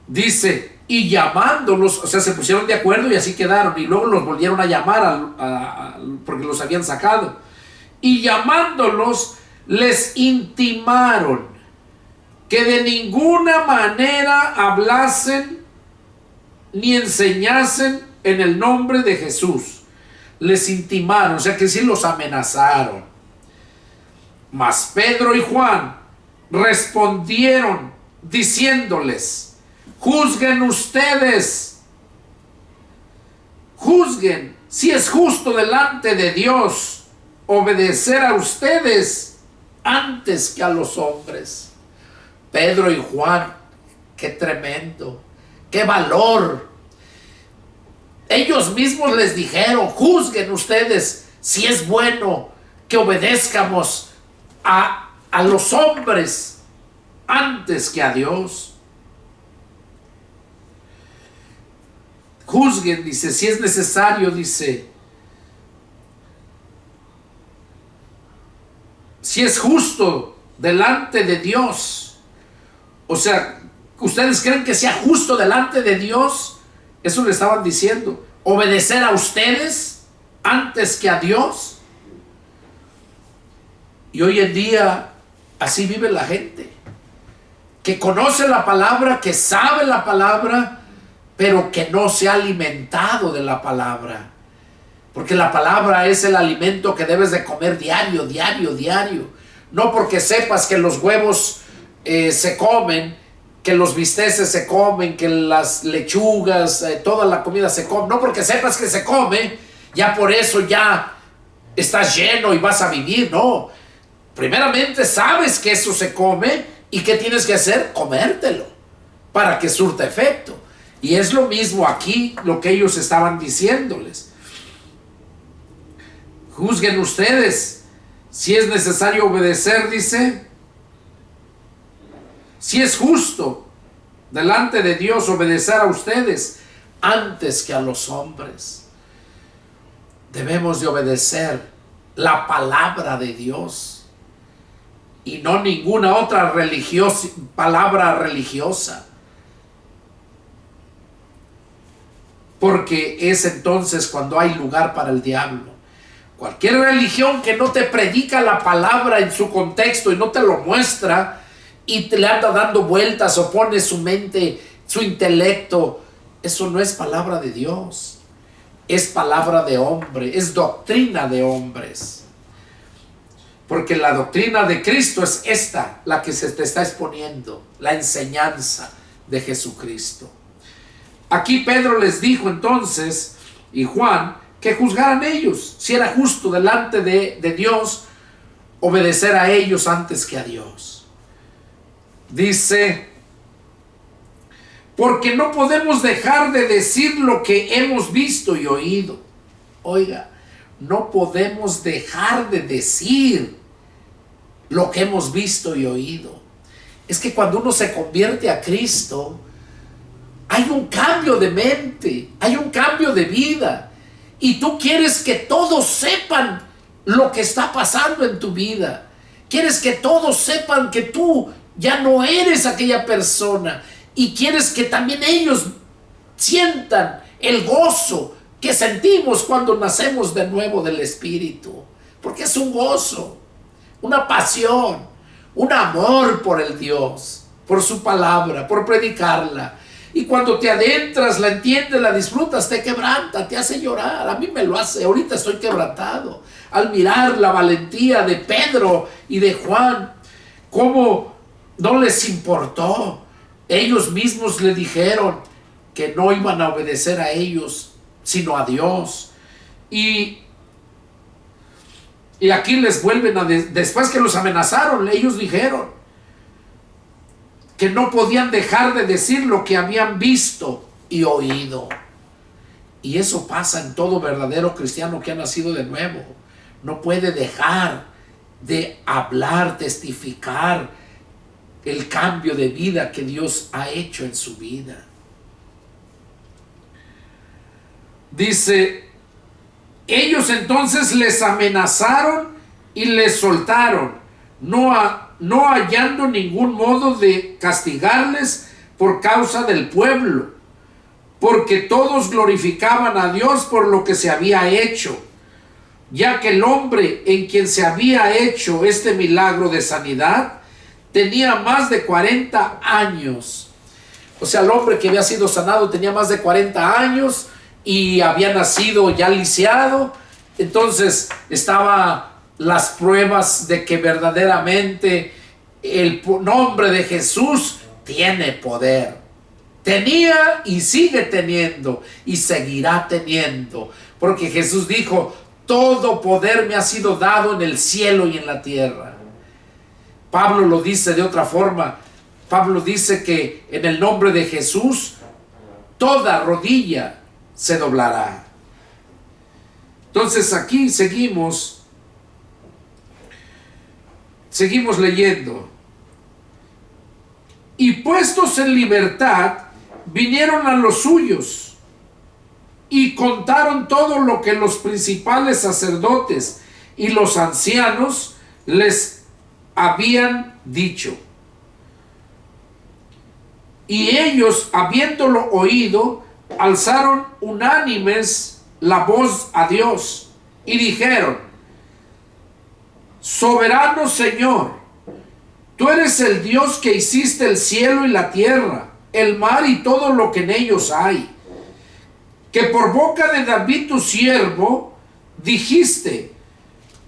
Dice: y llamándolos, o sea, se pusieron de acuerdo y así quedaron, y luego los volvieron a llamar porque los habían sacado, y llamándolos les intimaron que de ninguna manera hablasen ni enseñasen en el nombre de Jesús. Les intimaron, o sea que sí los amenazaron. Mas Pedro y Juan respondieron diciéndoles: juzguen ustedes, juzguen si es justo delante de Dios obedecer a ustedes antes que a los hombres. Pedro y Juan, qué tremendo, qué valor. Ellos mismos les dijeron: juzguen ustedes si es bueno que obedezcamos a los hombres antes que a Dios. Juzguen, dice, si es necesario, dice, si es justo delante de Dios. O sea, ¿ustedes creen que sea justo delante de Dios? Eso le estaban diciendo. ¿Obedecer a ustedes antes que a Dios? Y hoy en día así vive la gente, que conoce la palabra, que sabe la palabra, pero que no se ha alimentado de la palabra. Porque la palabra es el alimento que debes de comer diario, diario, diario. No porque sepas que los huevos se comen, que los bisteces se comen, que las lechugas, toda la comida se come. No porque sepas que se come, ya por eso ya estás lleno y vas a vivir. No. Primeramente sabes que eso se come y ¿qué tienes que hacer? Comértelo para que surta efecto. Y es lo mismo aquí lo que ellos estaban diciéndoles. Juzguen ustedes si es necesario obedecer, dice, si es justo delante de Dios obedecer a ustedes antes que a los hombres. Debemos de obedecer la palabra de Dios y no ninguna otra palabra religiosa, porque es entonces cuando hay lugar para el diablo. Cualquier religión que no te predica la palabra en su contexto y no te lo muestra y te le anda dando vueltas o pone su mente, su intelecto, eso no es palabra de Dios. Es palabra de hombre, es doctrina de hombres. Porque la doctrina de Cristo es esta, la que se te está exponiendo, la enseñanza de Jesucristo. Aquí Pedro les dijo entonces, y Juan, que juzgaran ellos, si era justo delante de Dios, obedecer a ellos antes que a Dios. Dice, porque no podemos dejar de decir lo que hemos visto y oído. Oiga, no podemos dejar de decir lo que hemos visto y oído. Es que cuando uno se convierte a Cristo, hay un cambio de mente, hay un cambio de vida. Y tú quieres que todos sepan lo que está pasando en tu vida. Quieres que todos sepan que tú ya no eres aquella persona. Y quieres que también ellos sientan el gozo que sentimos cuando nacemos de nuevo del Espíritu. Porque es un gozo, una pasión, un amor por el Dios, por su palabra, por predicarla. Y cuando te adentras, la entiendes, la disfrutas, te quebranta, te hace llorar. A mí me lo hace, ahorita estoy quebrantado al mirar la valentía de Pedro y de Juan, cómo no les importó. Ellos mismos le dijeron que no iban a obedecer a ellos, sino a Dios. Y aquí les vuelven a... Después que los amenazaron, ellos dijeron que no podían dejar de decir lo que habían visto y oído. Y eso pasa en todo verdadero cristiano que ha nacido de nuevo. No puede dejar de hablar, testificar el cambio de vida que Dios ha hecho en su vida. Dice, ellos entonces les amenazaron y les soltaron, no hallando ningún modo de castigarles por causa del pueblo, porque todos glorificaban a Dios por lo que se había hecho, ya que el hombre en quien se había hecho este milagro de sanidad tenía más de 40 años. O sea, el hombre que había sido sanado tenía más de 40 años y había nacido ya lisiado. Entonces estaba las pruebas de que verdaderamente el nombre de Jesús tiene poder. Tenía y sigue teniendo y seguirá teniendo, porque Jesús dijo, todo poder me ha sido dado en el cielo y en la tierra. Pablo lo dice de otra forma. Pablo dice que en el nombre de Jesús toda rodilla se doblará. Entonces aquí seguimos leyendo. Y puestos en libertad, vinieron a los suyos y contaron todo lo que los principales sacerdotes y los ancianos les habían dicho. Y ellos, habiéndolo oído, alzaron unánimes la voz a Dios y dijeron, soberano Señor, tú eres el Dios que hiciste el cielo y la tierra, el mar y todo lo que en ellos hay, que por boca de David tu siervo dijiste,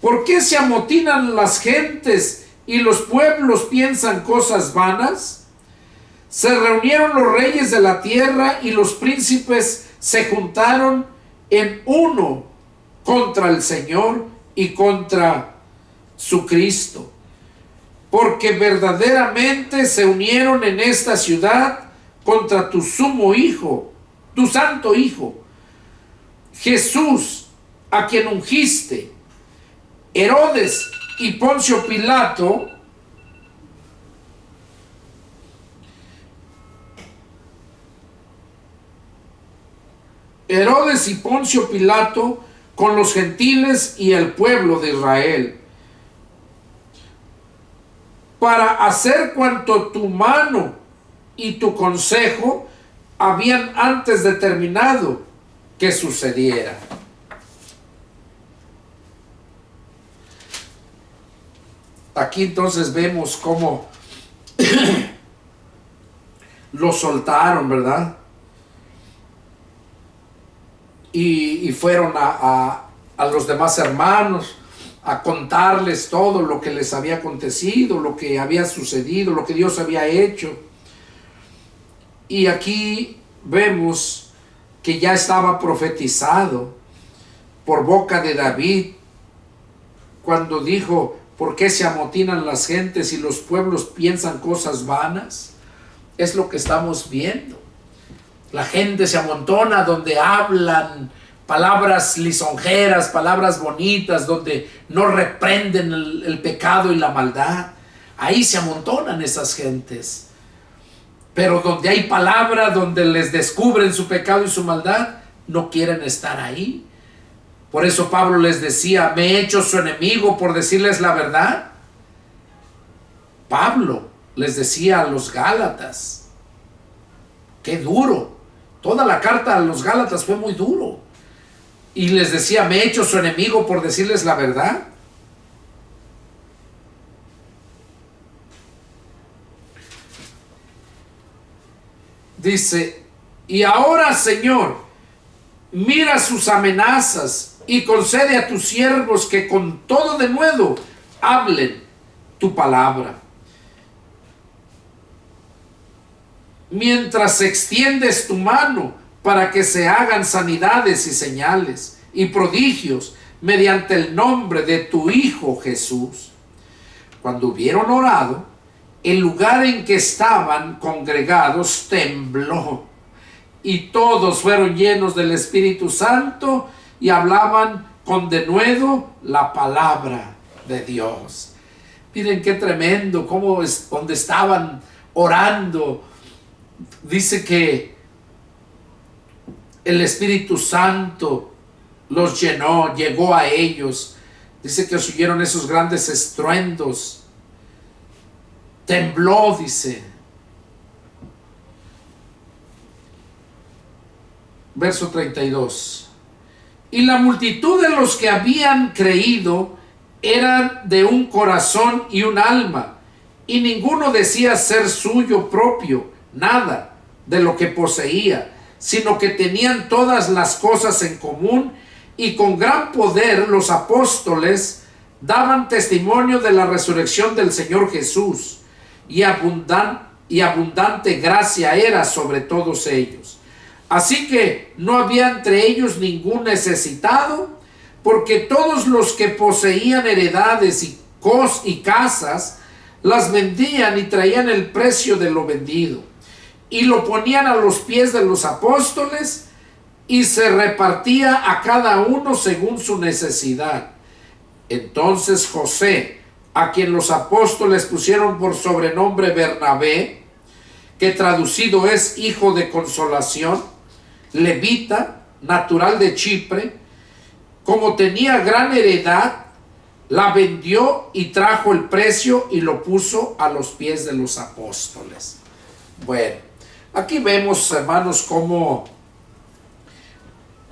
¿por qué se amotinan las gentes y los pueblos piensan cosas vanas? Se reunieron los reyes de la tierra y los príncipes se juntaron en uno contra el Señor y contra su Cristo, porque verdaderamente se unieron en esta ciudad contra tu sumo Hijo, tu santo Hijo, Jesús, a quien ungiste. Herodes y Poncio Pilato con los gentiles y el pueblo de Israel, para hacer cuanto tu mano y tu consejo habían antes determinado que sucediera. Aquí entonces vemos cómo lo soltaron, ¿verdad? Y fueron a los demás hermanos a contarles todo lo que les había acontecido, lo que había sucedido, lo que Dios había hecho. Y aquí vemos que ya estaba profetizado por boca de David cuando dijo: ¿por qué se amotinan las gentes y los pueblos piensan cosas vanas? Es lo que estamos viendo. La gente se amontona donde hablan palabras lisonjeras, palabras bonitas, donde no reprenden el pecado y la maldad. Ahí se amontonan esas gentes. Pero donde hay palabra, donde les descubren su pecado y su maldad, no quieren estar ahí. Por eso Pablo les decía: ¿me he hecho su enemigo por decirles la verdad? Pablo les decía a los Gálatas. ¡Qué duro! Toda la carta a los Gálatas fue muy duro. Y les decía: ¿me he hecho su enemigo por decirles la verdad? Dice: y ahora, Señor, mira sus amenazas y concede a tus siervos que con todo denuedo hablen tu palabra. Mientras extiendes tu mano para que se hagan sanidades y señales y prodigios mediante el nombre de tu Hijo Jesús. Cuando hubieron orado, el lugar en que estaban congregados tembló, y todos fueron llenos del Espíritu Santo y hablaban con denuedo la palabra de Dios. Miren qué tremendo, cómo es donde estaban orando. Dice que el Espíritu Santo los llenó, llegó a ellos. Dice que oyeron esos grandes estruendos. Tembló, dice. Verso 32. Y la multitud de los que habían creído eran de un corazón y un alma, y ninguno decía ser suyo propio nada de lo que poseía, sino que tenían todas las cosas en común, y con gran poder los apóstoles daban testimonio de la resurrección del Señor Jesús, y abundante gracia era sobre todos ellos. Así que no había entre ellos ningún necesitado, porque todos los que poseían heredades y casas las vendían y traían el precio de lo vendido, y lo ponían a los pies de los apóstoles, y se repartía a cada uno según su necesidad. Entonces José, a quien los apóstoles pusieron por sobrenombre Bernabé, que traducido es hijo de consolación, levita, natural de Chipre, como tenía gran heredad, la vendió y trajo el precio y lo puso a los pies de los apóstoles. Bueno, aquí vemos, hermanos,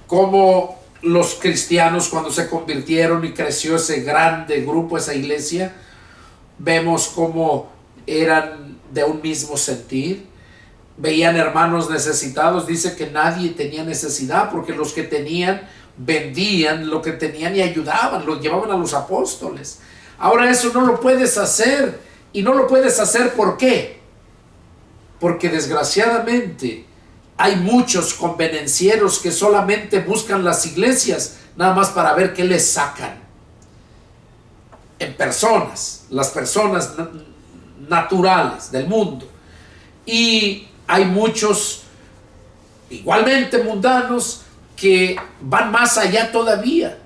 cómo los cristianos, cuando se convirtieron y creció ese grande grupo, esa iglesia, vemos cómo eran de un mismo sentir. Veían hermanos necesitados. Dice que nadie tenía necesidad, porque los que tenían vendían lo que tenían y ayudaban, los llevaban a los apóstoles. Ahora eso no lo puedes hacer, y no lo puedes hacer ¿por qué? Porque desgraciadamente hay muchos convenencieros que solamente buscan las iglesias nada más para ver qué les sacan en personas, las personas naturales del mundo. Y hay muchos igualmente mundanos que van más allá todavía.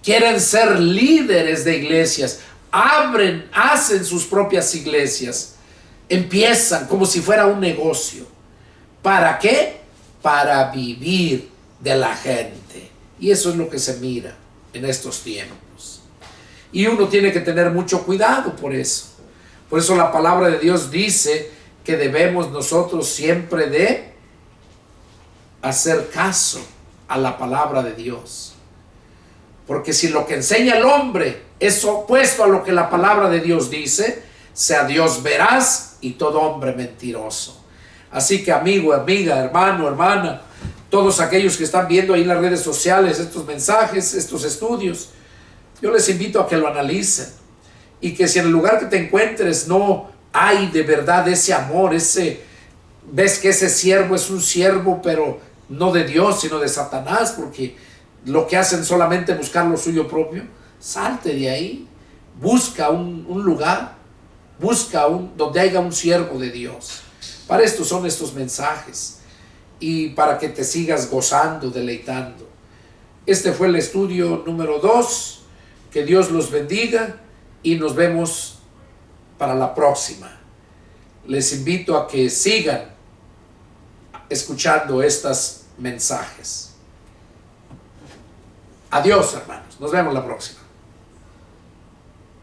Quieren ser líderes de iglesias, hacen sus propias iglesias, empiezan como si fuera un negocio. ¿Para qué? Para vivir de la gente. Y eso es lo que se mira en estos tiempos. Y uno tiene que tener mucho cuidado por eso. Por eso la palabra de Dios dice que debemos nosotros siempre de hacer caso a la palabra de Dios. Porque si lo que enseña el hombre es opuesto a lo que la palabra de Dios dice, sea Dios veraz y todo hombre mentiroso. Así que amigo, amiga, hermano, hermana, todos aquellos que están viendo ahí en las redes sociales estos mensajes, estos estudios, yo les invito a que lo analicen. Y que si en el lugar que te encuentres no hay de verdad ese amor, ves que ese siervo es un siervo, pero no de Dios, sino de Satanás, porque lo que hacen solamente buscar lo suyo propio, salte de ahí, busca un lugar, donde haya un siervo de Dios. Para esto son estos mensajes y para que te sigas gozando, deleitando. Este fue el estudio número 2. Que Dios los bendiga y nos vemos para la próxima. Les invito a que sigan escuchando estos mensajes. Adiós, hermanos. Nos vemos la próxima.